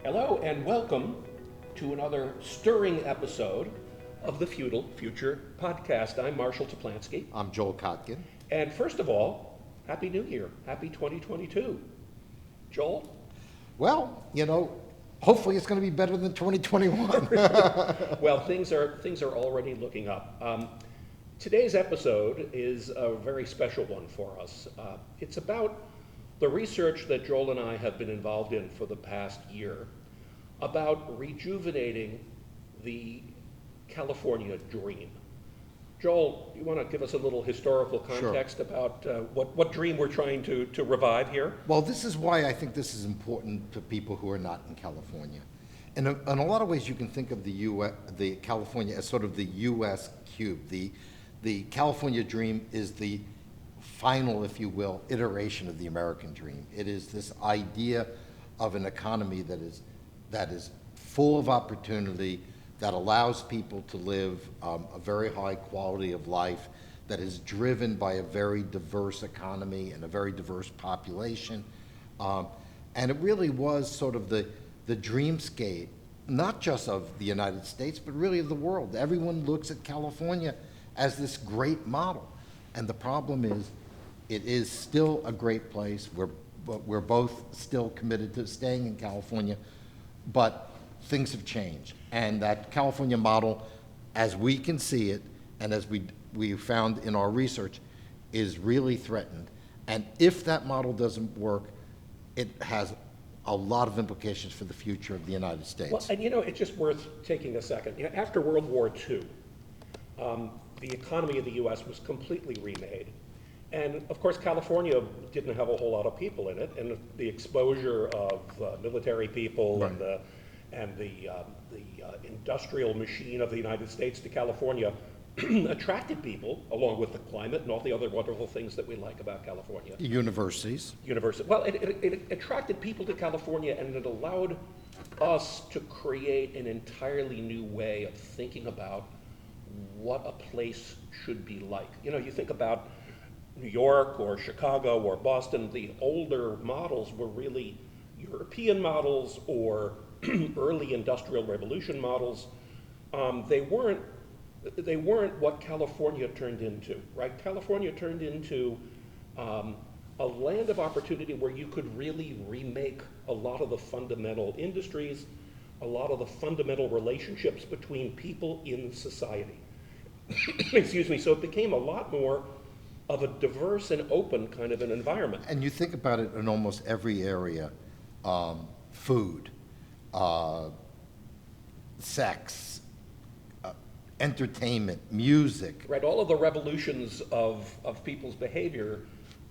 Hello and welcome to another stirring episode of the Feudal Future Podcast. I'm Marshall Toplansky. I'm Joel Kotkin. And first of all, Happy New Year. Happy 2022. Joel? Well, hopefully it's going to be better than 2021. Well, things are already looking up. Today's episode is a very special one for us. It's about the research that Joel and I have been involved in for the past year about rejuvenating the California dream. Joel, you want to give us a little historical context about what dream we're trying to revive here? Well, this is why I think this is important to people who are not in California. In a lot of ways, you can think of the California as sort of the U.S. cube. The California dream is the final, if you will, iteration of the American dream. It is this idea of an economy that is full of opportunity, that allows people to live a very high quality of life, that is driven by a very diverse economy and a very diverse population. And it really was sort of the dreamscape, not just of the United States, but really of the world. Everyone looks at California as this great model. And the problem is, it is still a great place. We're both still committed to staying in California, but things have changed. And that California model, as we can see it, and as we found in our research, is really threatened. And if that model doesn't work, it has a lot of implications for the future of the United States. Well, and it's just worth taking a second. After World War II, the economy of the U.S. was completely remade. And of course, California didn't have a whole lot of people in it, and the exposure of military people Right. and the industrial machine of the United States to California attracted people, along with the climate and all the other wonderful things that we like about California. Universities. Well, it attracted people to California, and it allowed us to create an entirely new way of thinking about what a place should be like. You think about New York or Chicago or Boston, the older models were really European models or early Industrial Revolution models. They weren't what California turned into, right? California turned into a land of opportunity where you could really remake a lot of the fundamental industries, a lot of the fundamental relationships between people in society. Excuse me. So it became a lot more of a diverse and open kind of an environment. And you think about it in almost every area, food, sex, entertainment, music. Right, all of the revolutions of people's behavior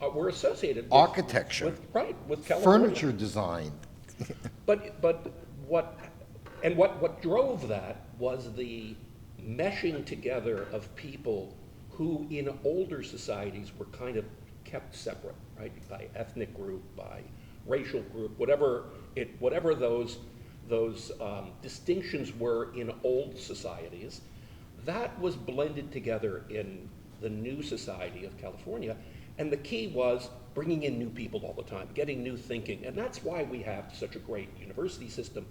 were associated with Architecture. with California. Furniture design. But what drove that was the meshing together of people who in older societies were kind of kept separate, right? By ethnic group, by racial group, whatever those distinctions were in old societies, that was blended together in the new society of California. And the key was bringing in new people all the time, getting new thinking. And that's why we have such a great university system.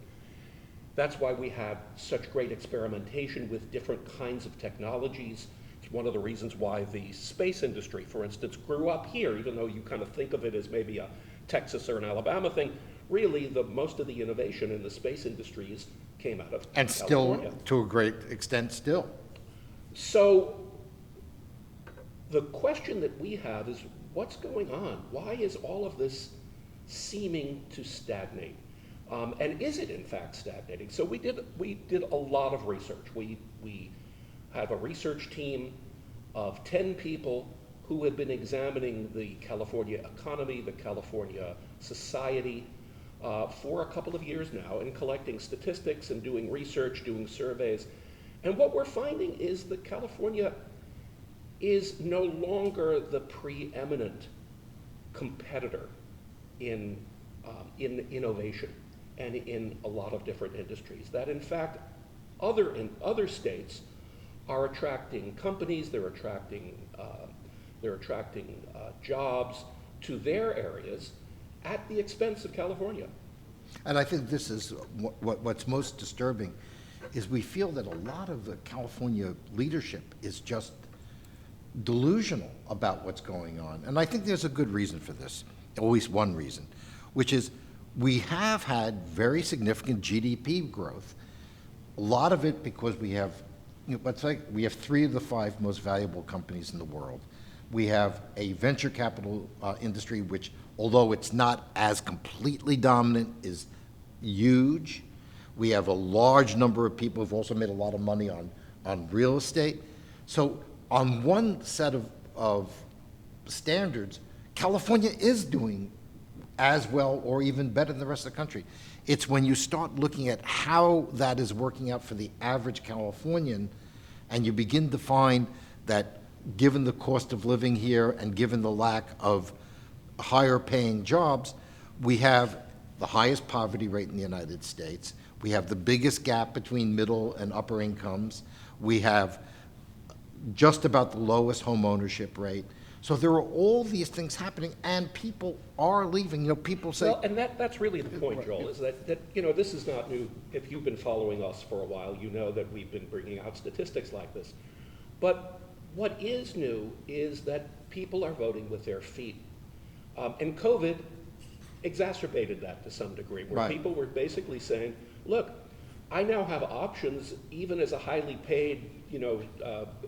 That's why we have such great experimentation with different kinds of technologies. It's one of the reasons why the space industry, for instance, grew up here, even though you kind of think of it as maybe a Texas or an Alabama thing. Really, most of the innovation in the space industries came out of And California. still, to a great extent, still. So the question that we have is, what's going on? Why is all of this seeming to stagnate? And is it in fact stagnating? So we did a lot of research. We have a research team of 10 people who have been examining the California economy, the California society for a couple of years now, and collecting statistics and doing research, doing surveys. And what we're finding is that California is no longer the preeminent competitor in innovation and in a lot of different industries. That in fact, other states are attracting companies, they're attracting jobs to their areas at the expense of California. And I think this is what's most disturbing is we feel that a lot of the California leadership is just delusional about what's going on. And I think there's a good reason for this, at least one reason, which is we have had very significant GDP growth. A lot of it because we have, we have 3 of the 5 most valuable companies in the world. We have a venture capital industry which, although it's not as completely dominant, is huge. We have a large number of people who've also made a lot of money on real estate. So on one set of standards, California is doing as well or even better than the rest of the country. It's when you start looking at how that is working out for the average Californian, and you begin to find that given the cost of living here and given the lack of higher paying jobs, we have the highest poverty rate in the United States. We have the biggest gap between middle and upper incomes. We have just about the lowest home ownership rate. So there are all these things happening, and people are leaving. People say... Well, and that's really the point, Joel, is that this is not new. If you've been following us for a while, you know that we've been bringing out statistics like this. But what is new is that people are voting with their feet. And COVID exacerbated that to some degree, where people were basically saying, look, I now have options, even as a highly paid,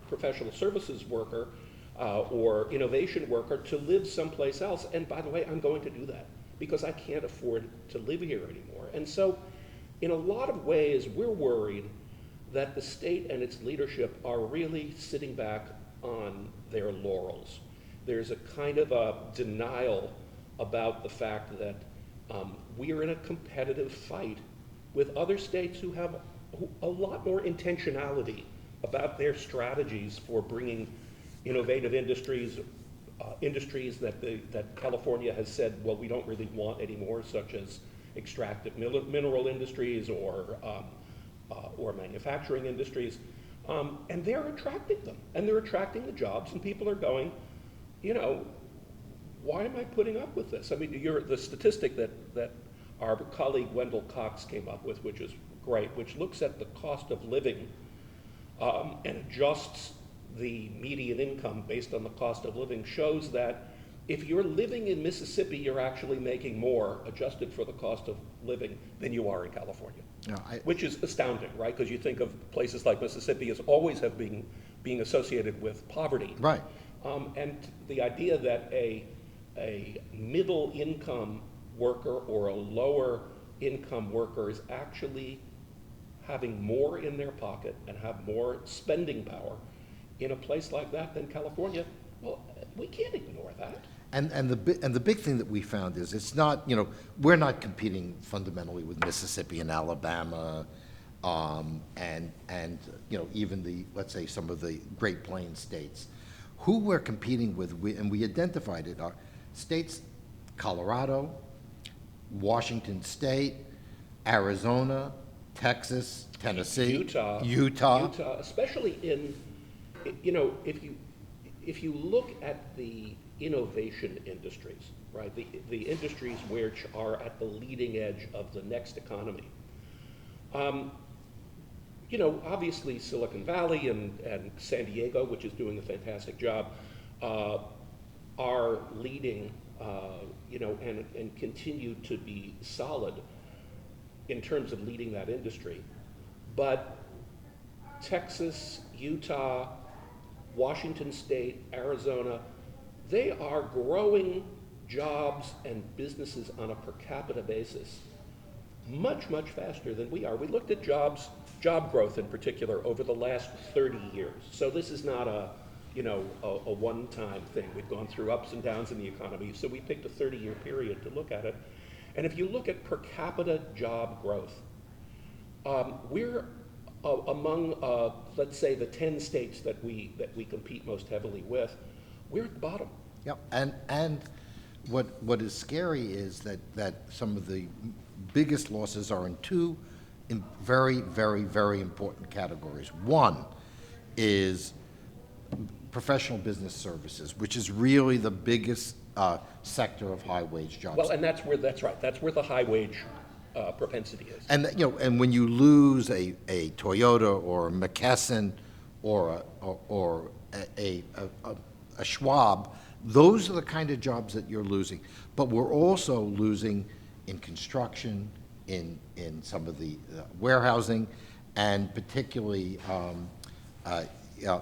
professional services worker or innovation worker, to live someplace else. And by the way, I'm going to do that because I can't afford to live here anymore. And so in a lot of ways, we're worried that the state and its leadership are really sitting back on their laurels. There's a kind of a denial about the fact that we are in a competitive fight with other states who have a lot more intentionality about their strategies for bringing innovative industries, industries that California has said, well, we don't really want anymore, such as extractive mineral industries or manufacturing industries, and they're attracting them, and they're attracting the jobs, and people are going, why am I putting up with this? I mean, the statistic that our colleague Wendell Cox came up with, which is great, which looks at the cost of living and adjusts the median income based on the cost of living, shows that if you're living in Mississippi, you're actually making more, adjusted for the cost of living, than you are in California. Which is astounding, right? Because you think of places like Mississippi as always have been being associated with poverty. Right. And the idea that a middle income worker or a lower income worker is actually having more in their pocket and have more spending power in a place like that than California, well, we can't ignore that. And the big thing that we found is it's not, we're not competing fundamentally with Mississippi and Alabama, and even let's say some of the Great Plains states. Who we're competing with, and we identified it, are states, Colorado, Washington State, Arizona, Texas, Tennessee, Utah, especially in, if you look at the innovation industries, right, the industries which are at the leading edge of the next economy. Obviously Silicon Valley and San Diego, which is doing a fantastic job, are leading, and continue to be solid in terms of leading that industry. But Texas, Utah, Washington State, Arizona, they are growing jobs and businesses on a per capita basis much, much faster than we are. We looked at job growth in particular over the last 30 years. So this is not a one-time thing. We've gone through ups and downs in the economy, so we picked a 30-year period to look at it. And if you look at per capita job growth, we're among, let's say, the 10 states that we compete most heavily with, we're at the bottom. Yep. And what is scary is that some of the biggest losses are in two very, very, very important categories. One is professional business services, which is really the biggest sector of high-wage jobs. Well, and that's where the high-wage propensity is. And and when you lose a Toyota or a McKesson or a Schwab, those are the kind of jobs that you're losing. But we're also losing in construction, in some of the warehousing, and particularly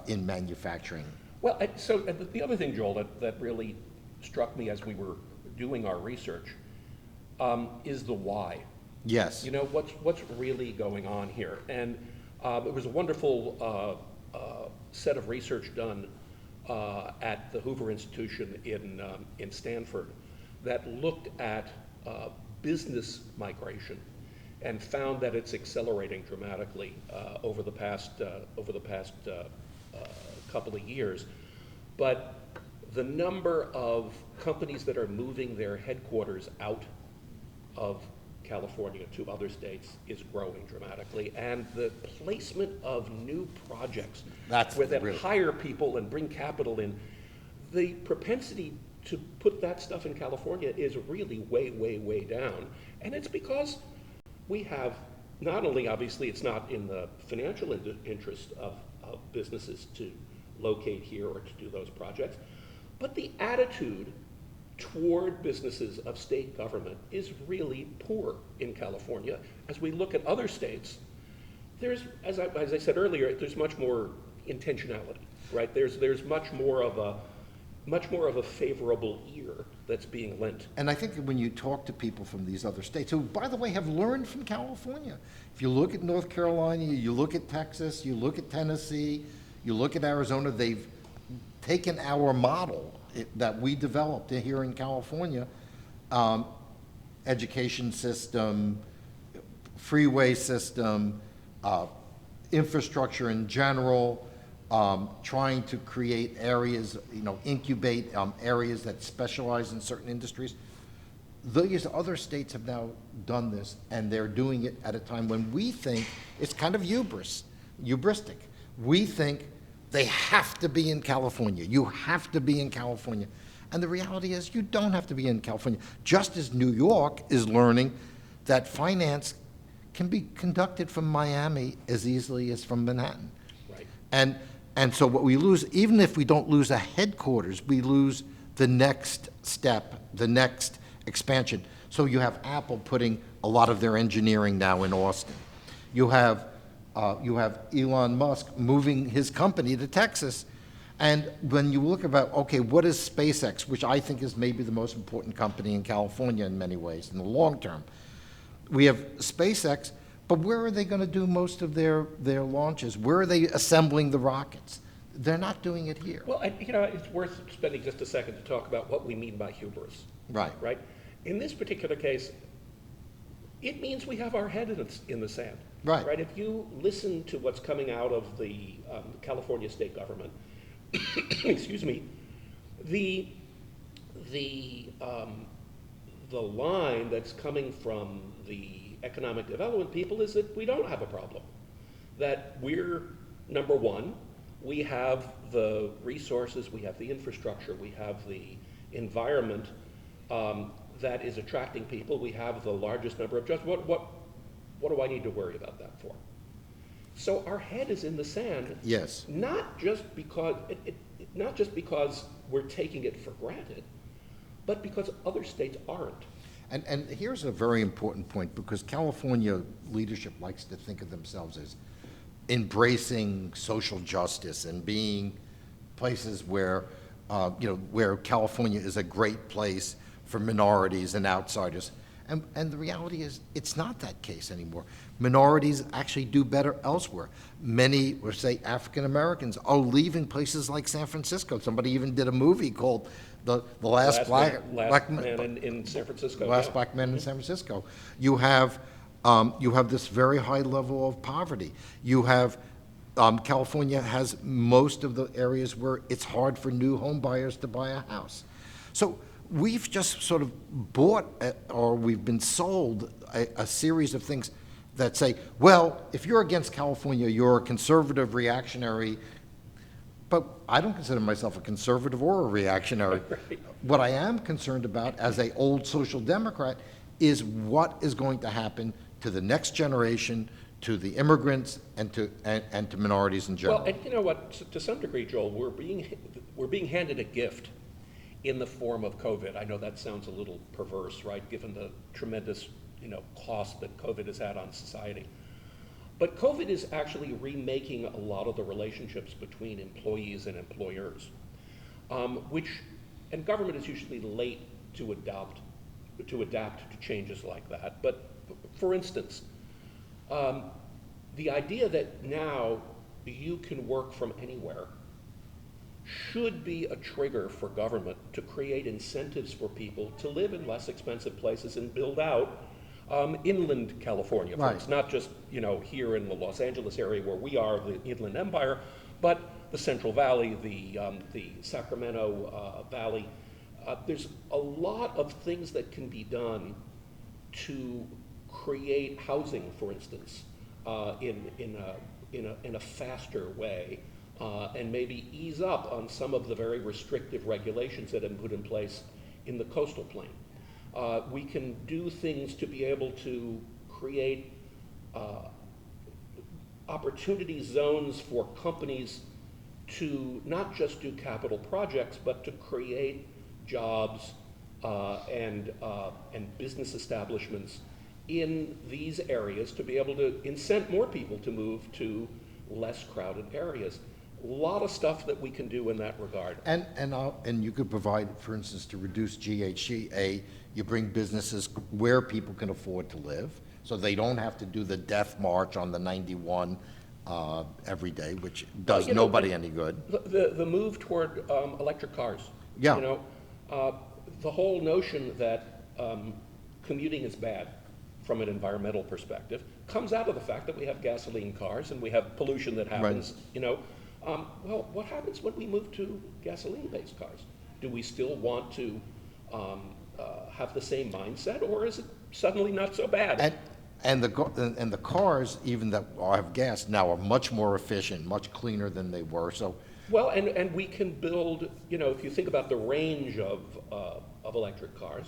in manufacturing. Well, so the other thing, Joel, that really struck me as we were doing our research is the why. Yes. What's really going on here? And it was a wonderful set of research done at the Hoover Institution in Stanford that looked at business migration and found that it's accelerating dramatically over the past couple of years. But the number of companies that are moving their headquarters out of California to other states is growing dramatically, and the placement of new projects that hire people and bring capital in, the propensity to put that stuff in California is really way, way, way down. And it's because we have, not only obviously it's not in the financial interest of businesses to locate here or to do those projects, but the attitude toward businesses of state government is really poor in California. As we look at other states, there's, as I said earlier, there's much more intentionality, right? There's much more of a favorable ear that's being lent. And I think that when you talk to people from these other states, who, by the way, have learned from California, if you look at North Carolina, you look at Texas, you look at Tennessee, you look at Arizona, they've taken our model that we developed here in California, education system, freeway system, infrastructure in general, trying to create areas, incubate areas that specialize in certain industries. These other states have now done this, and they're doing it at a time when we think it's kind of hubristic. We think they have to be in California. You have to be in California. And the reality is you don't have to be in California. Just as New York is learning that finance can be conducted from Miami as easily as from Manhattan. Right. And so what we lose, even if we don't lose a headquarters, we lose the next step, the next expansion. So you have Apple putting a lot of their engineering now in Austin. You have Elon Musk moving his company to Texas. And when you look about, okay, what is SpaceX, which I think is maybe the most important company in California in many ways in the long term. We have SpaceX, but where are they going to do most of their launches? Where are they assembling the rockets? They're not doing it here. Well, it's worth spending just a second to talk about what we mean by hubris. Right. Right? In this particular case, it means we have our head in the sand. Right. Right? If you listen to what's coming out of the California state government, excuse me, the line that's coming from the economic development people is that we don't have a problem. That we're, number one, we have the resources, we have the infrastructure, we have the environment that is attracting people. We have the largest number of jobs. What do I need to worry about that for? So our head is in the sand. Yes. Not just because we're taking it for granted, but because other states aren't. And here's a very important point, because California leadership likes to think of themselves as embracing social justice and being places where, where California is a great place for minorities and outsiders. And the reality is, it's not that case anymore. Minorities actually do better elsewhere. Many, or say African Americans, are leaving places like San Francisco. Somebody even did a movie called The Last Black Man in San Francisco. Last Black Man in San Francisco. You have this very high level of poverty. You have California has most of the areas where it's hard for new home buyers to buy a house. So we've just sort of bought, or we've been sold a series of things that say, well, if you're against California, you're a conservative, reactionary. But I don't consider myself a conservative or a reactionary. Right. What I am concerned about as an old social democrat is what is going to happen to the next generation, to the immigrants, and to minorities in general. Well, and you know what? To some degree, Joel, we're being handed a gift in the form of COVID. I know that sounds a little perverse, right, given the tremendous, cost that COVID has had on society. But COVID is actually remaking a lot of the relationships between employees and employers, and government is usually late to adapt to changes like that. But for instance, the idea that now you can work from anywhere should be a trigger for government to create incentives for people to live in less expensive places and build out inland California. Right. It's not just here in the Los Angeles area where we are, the Inland Empire, but the Central Valley, the Sacramento Valley. There's a lot of things that can be done to create housing, for instance, in a faster way, and maybe ease up on some of the very restrictive regulations that have been put in place in the coastal plain. We can do things to be able to create opportunity zones for companies to not just do capital projects, but to create jobs and business establishments in these areas to be able to incent more people to move to less crowded areas. A lot of stuff that we can do in that regard. And you could provide, for instance, to reduce GHG, you bring businesses where people can afford to live, so they don't have to do the death march on the 91 every day, which does nobody any good. The move toward electric cars. Yeah. The whole notion that commuting is bad from an environmental perspective comes out of the fact that we have gasoline cars and we have pollution that happens. Right. Well, what happens when we move to gasoline-based cars? Do we still want to have the same mindset, or is it suddenly not so bad? And the cars, even that have gas now, are much more efficient, much cleaner than they were. So, well, and we can build. If you think about the range of electric cars,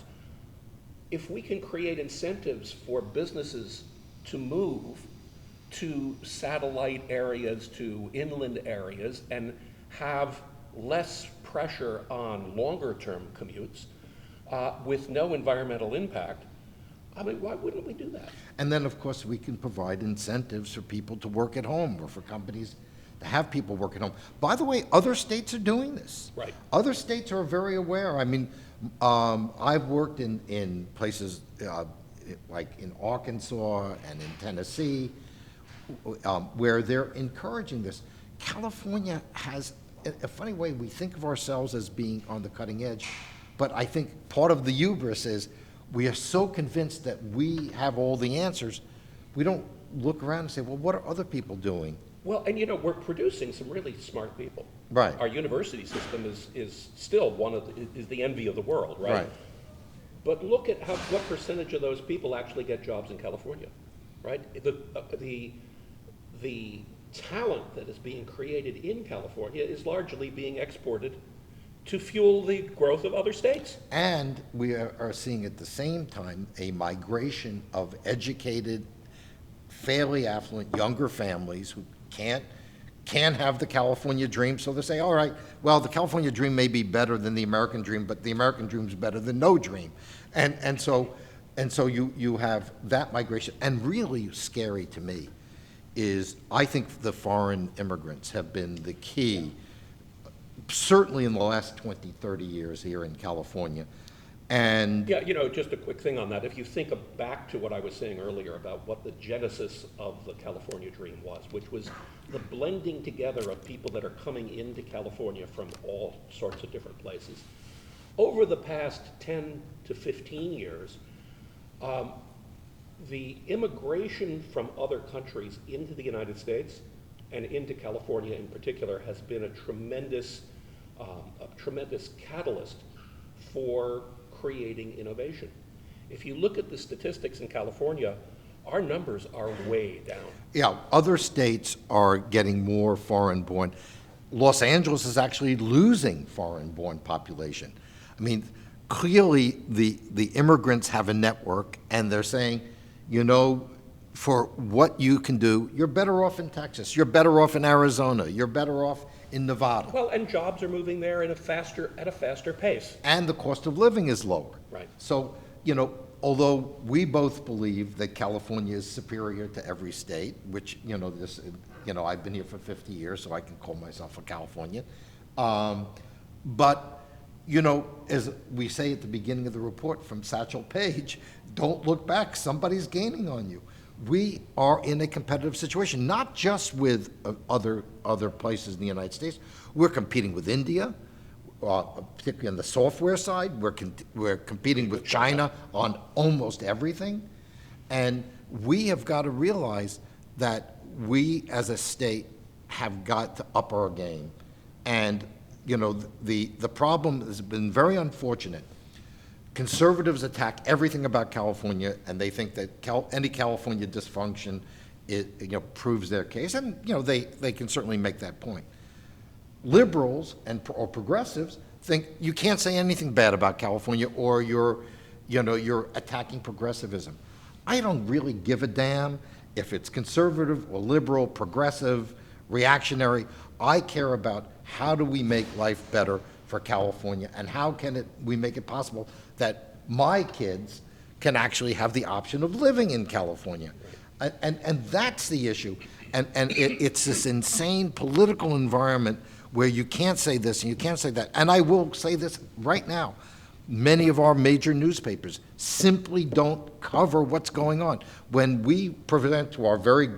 if we can create incentives for businesses to move to satellite areas, to inland areas, and have less pressure on longer-term commutes with no environmental impact, I mean, why wouldn't we do that? and then, of course, we can provide incentives for people to work at home, or for companies to have people work at home. By the way, other states are doing this. Right. Other states are very aware. I mean, I've worked in places like in Arkansas and in Tennessee, where they're encouraging this. California has a funny way. We think of ourselves as being on the cutting edge, but I think part of the hubris is we are so convinced that we have all the answers, we don't look around and say, well, what are other people doing? Well, and we're producing some really smart people. Right. Our university system is still is the envy of the world, right? Right. But look at what percentage of those people actually get jobs in California, right? The talent that is being created in California is largely being exported to fuel the growth of other states. And we are seeing at the same time a migration of educated, fairly affluent, younger families who can't have the California dream, so they say, all right, well, the California dream may be better than the American dream, but the American dream is better than no dream. And so you have that migration. And really scary to me is, I think the foreign immigrants have been the key, certainly in the last 20, 30 years here in California. And yeah, just a quick thing on that. If you think back to what I was saying earlier about what the genesis of the California dream was, which was the blending together of people that are coming into California from all sorts of different places. Over the past 10 to 15 years, the immigration from other countries into the United States and into California in particular has been a tremendous catalyst for creating innovation. If you look at the statistics in California, our numbers are way down. yeah, other states are getting more foreign-born. Los Angeles is actually losing foreign-born population. I mean, clearly the immigrants have a network, and they're saying, for what you can do, you're better off in Texas, you're better off in Arizona, you're better off in Nevada. Well, and jobs are moving there at a faster pace. And the cost of living is lower. Right. So, although we both believe that California is superior to every state, which, I've been here for 50 years, so I can call myself a Californian. But, as we say at the beginning of the report from Satchel Paige, don't look back, somebody's gaining on you. We are in a competitive situation, not just with other places in the United States. We're competing with India, particularly on the software side. We're competing with China on almost everything. And we have got to realize that we as a state have got to up our game. And, the problem has been very unfortunate. Conservatives attack everything about California, and they think that any California dysfunction proves their case, and they can certainly make that point. Liberals or progressives think you can't say anything bad about California, or you're attacking progressivism. I don't really give a damn if it's conservative or liberal, progressive, reactionary. I care about how do we make life better for California, and how can we make it possible that my kids can actually have the option of living in California. And that's the issue. And it's this insane political environment where you can't say this and you can't say that. And I will say this right now. Many of our major newspapers simply don't cover what's going on. When we present to our very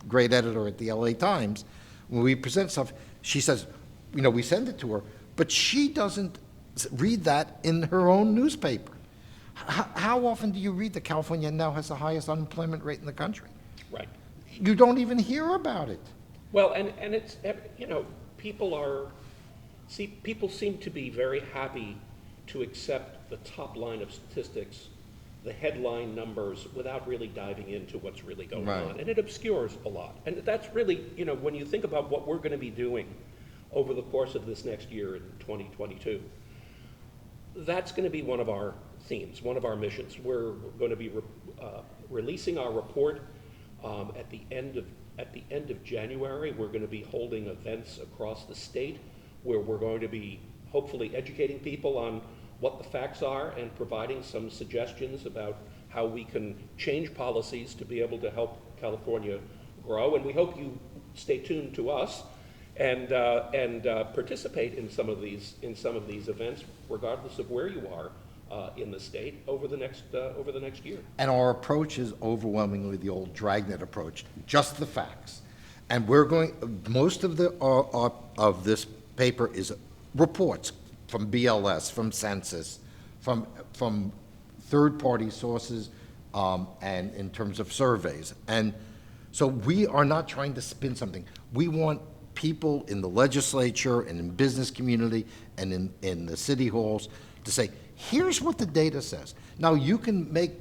great editor at the LA Times, when we present stuff, she says, we send it to her, but she doesn't read that in her own newspaper. How often do you read that California now has the highest unemployment rate in the country? Right. You don't even hear about it. Well, and it's, people seem to be very happy to accept the top line of statistics, the headline numbers, without really diving into what's really going on. And it obscures a lot. And that's really, when you think about what we're going to be doing over the course of this next year in 2022, that's going to be one of our themes, one of our missions. We're going to be releasing our report at the end of January. We're going to be holding events across the state where we're going to be hopefully educating people on what the facts are and providing some suggestions about how we can change policies to be able to help California grow. And we hope you stay tuned to us and participate in some of these events, regardless of where you are in the state over the next year. And our approach is overwhelmingly the old Dragnet approach, just the facts. And most of of this paper is reports from BLS, from Census, from third-party sources, and in terms of surveys. And so we are not trying to spin something. We want people in the legislature and in business community and in the city halls to say, here's what the data says. Now, you can make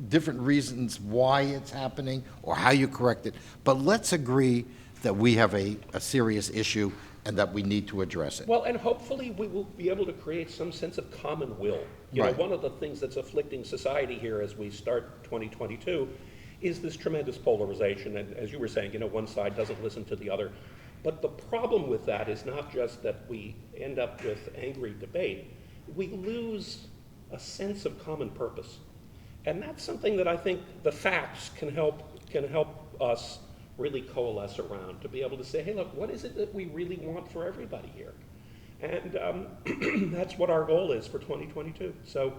different reasons why it's happening or how you correct it, but let's agree that we have a serious issue and that we need to address it. Well, and hopefully we will be able to create some sense of common will. One of the things that's afflicting society here as we start 2022 is this tremendous polarization. And as you were saying, one side doesn't listen to the other. But the problem with that is not just that we end up with angry debate, we lose a sense of common purpose. And that's something that I think the facts can help us really coalesce around, to be able to say, hey, look, what is it that we really want for everybody here? And that's what our goal is for 2022. So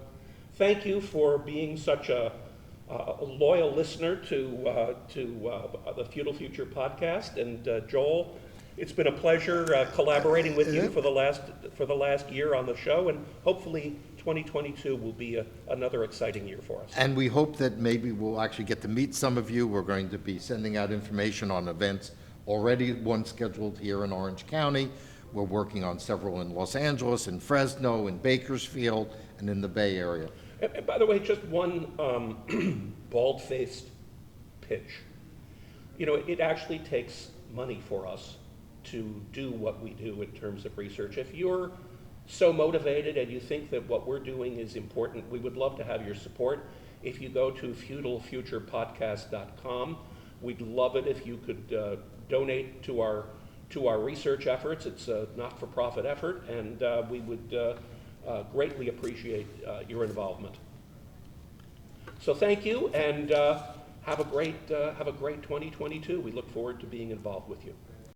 thank you for being such a loyal listener to the Feudal Future Podcast. And Joel, it's been a pleasure collaborating with you for the last year on the show, and hopefully 2022 will be another exciting year for us. And we hope that maybe we'll actually get to meet some of you. We're going to be sending out information on events, already one scheduled here in Orange County. We're working on several in Los Angeles, in Fresno, in Bakersfield, and in the Bay Area. And by the way, just one bald-faced pitch. It actually takes money for us to do what we do in terms of research. If you're so motivated and you think that what we're doing is important, we would love to have your support. If you go to feudalfuturepodcast.com, we'd love it if you could donate to our research efforts. It's a not-for-profit effort, and we would greatly appreciate your involvement. So thank you, and have a great 2022. We look forward to being involved with you.